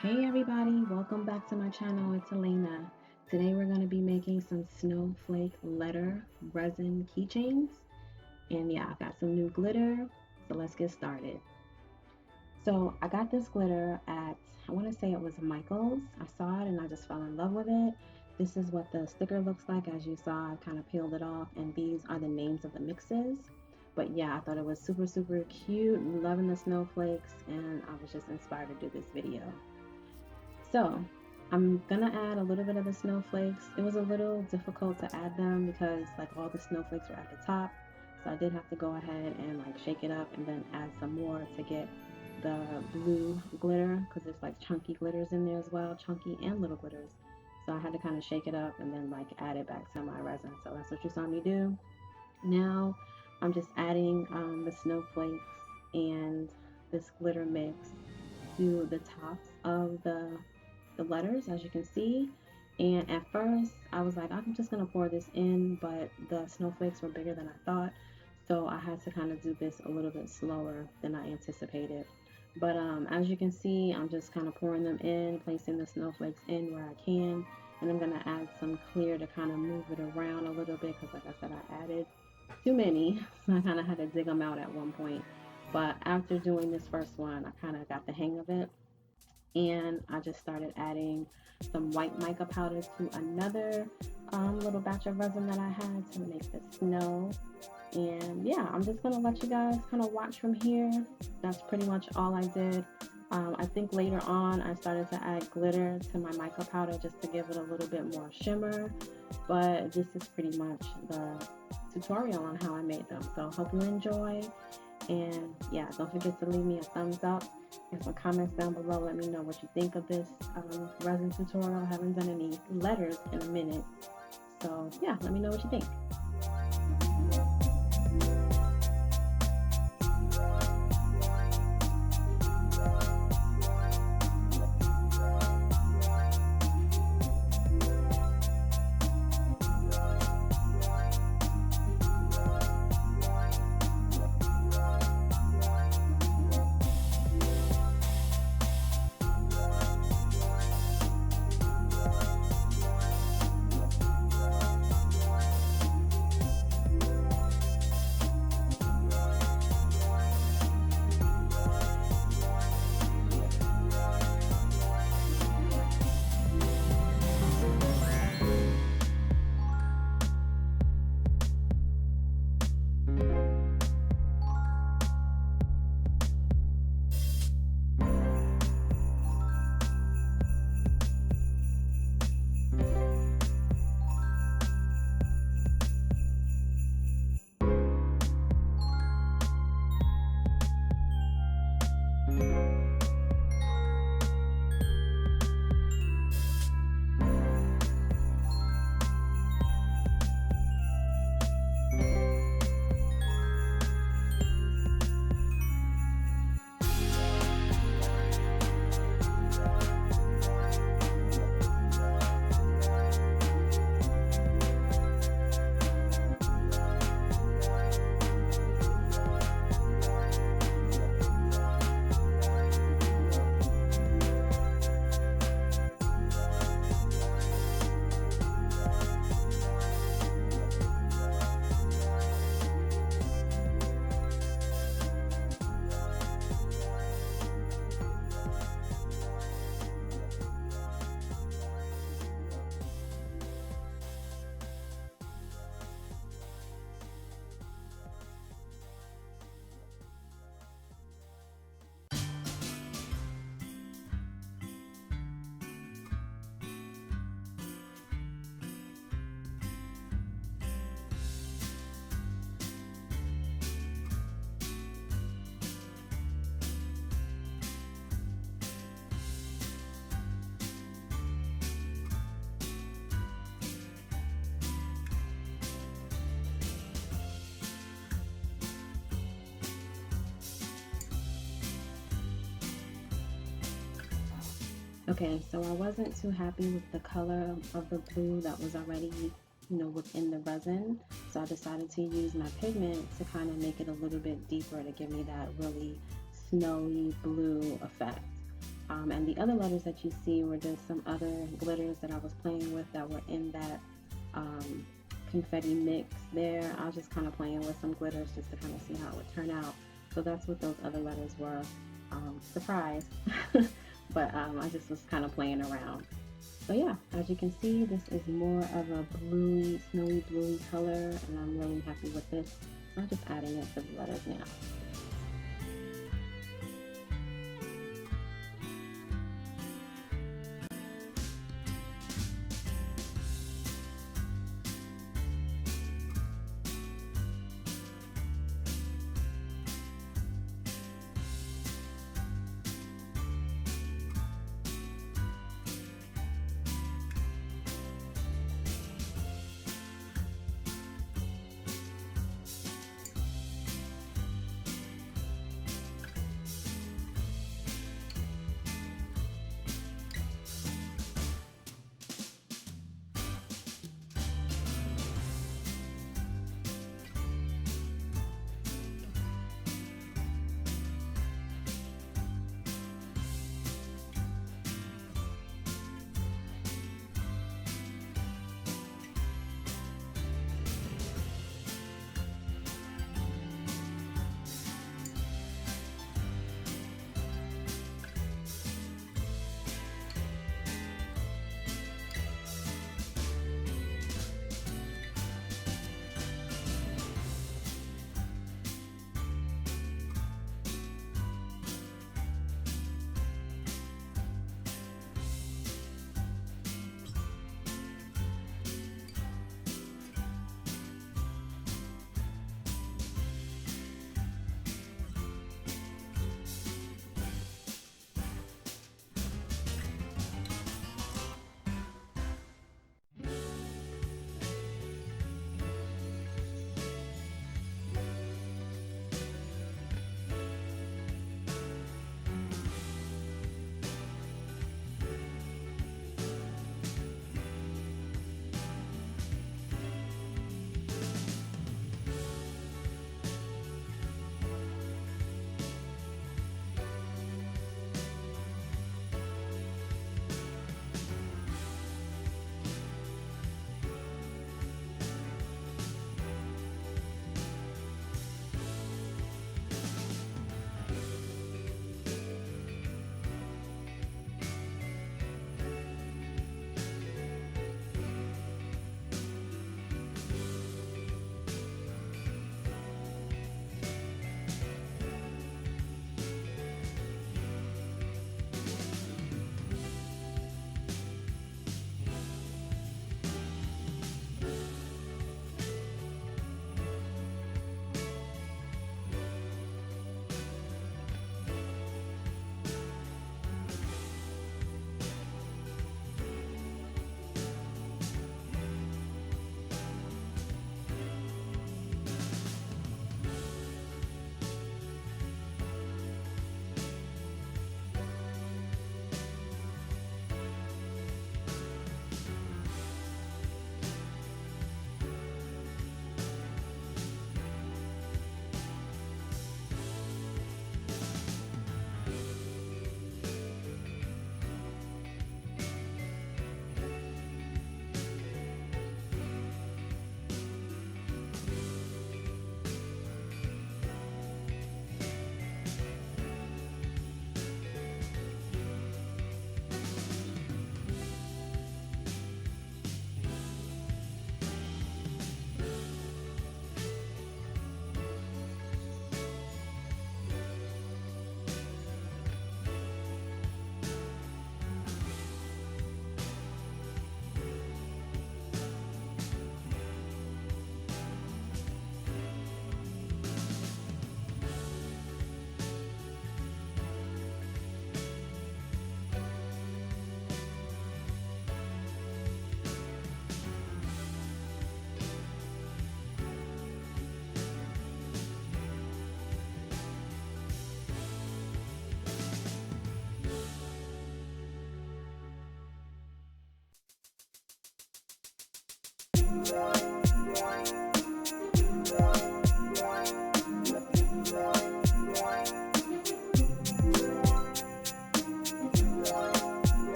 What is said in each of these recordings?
Hey everybody, welcome back to my channel. It's Elena. Today we're going to be making some snowflake letter resin keychains. And yeah, I got some new glitter, so let's get started. So I got this glitter at, I want to say it was Michael's. I saw it and I just fell in love with it. This is what the sticker looks like. As you saw, I kind of peeled it off, and these are the names of the mixes. But yeah, I thought it was super cute, loving the snowflakes, and I was just inspired to do this video. So I'm gonna add a little bit of the snowflakes. It was a little difficult to add them because like all the snowflakes were at the top. So I did have to go ahead and like shake it up and then add some more to get the blue glitter, because there's like chunky glitters in there as well, chunky and little glitters. So I had to kind of shake it up and then like add it back to my resin. So that's what you saw me do. Now I'm just adding the snowflakes and this glitter mix to the tops of the letters, as you can see. And at first I was like, I'm just gonna pour this in, but the snowflakes were bigger than I thought, so I had to kind of do this a little bit slower than I anticipated. But as you can see, I'm just kind of pouring them in, placing the snowflakes in where I can, and I'm gonna add some clear to kind of move it around a little bit, because like I said, I added too many, so I kind of had to dig them out at one point. But after doing this first one, I kind of got the hang of it, and I just started adding some white mica powder to another little batch of resin that I had to make the snow. And yeah, I'm just gonna let you guys kind of watch from here. That's pretty much all I did. I think later on I started to add glitter to my mica powder just to give it a little bit more shimmer, but this is pretty much the tutorial on how I made them. So hope you enjoy, and yeah, don't forget to leave me a thumbs up and some comments down below. Let me know what you think of this resin tutorial. I haven't done any letters in a minute, so yeah, let me know what you think. Okay, so I wasn't too happy with the color of the blue that was already, within the resin. So I decided to use my pigment to kind of make it a little bit deeper to give me that really snowy blue effect. And the other letters that you see were just some other glitters that I was playing with that were in that confetti mix there. I was just kind of playing with some glitters just to kind of see how it would turn out. So that's what those other letters were. Surprise. But I just was kind of playing around. So yeah, as you can see, this is more of a bluey, snowy bluey color, and I'm really happy with this. So I'm just adding it to the letters now.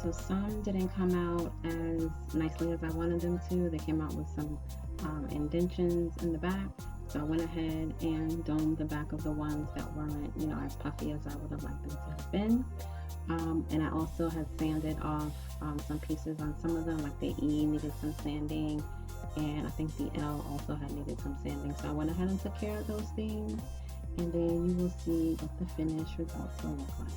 so some didn't come out as nicely as I wanted them to. They came out with some indentions in the back. So I went ahead and domed the back of the ones that weren't, you know, as puffy as I would have liked them to have been. And I also had sanded off some pieces on some of them, like the E needed some sanding, and I think the L also had needed some sanding. So I went ahead and took care of those things, and then you will see what the finished results will look like.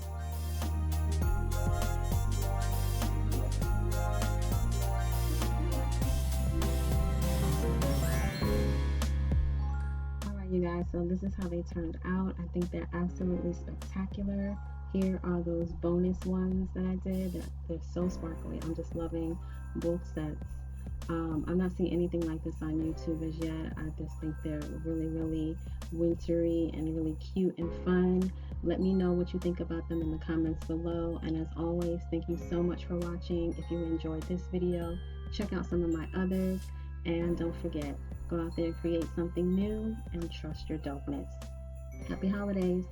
You guys, so this is how they turned out. I think they're absolutely spectacular. Here are those bonus ones that I did. They're so sparkly. I'm just loving both sets. I'm not seeing anything like this on YouTube as yet. I just think they're really wintry and really cute and fun. Let me know what you think about them in the comments below. And as always, thank you so much for watching. If you enjoyed this video, check out some of my others. And don't forget, go out there and create something new and trust your dopeness. Happy holidays.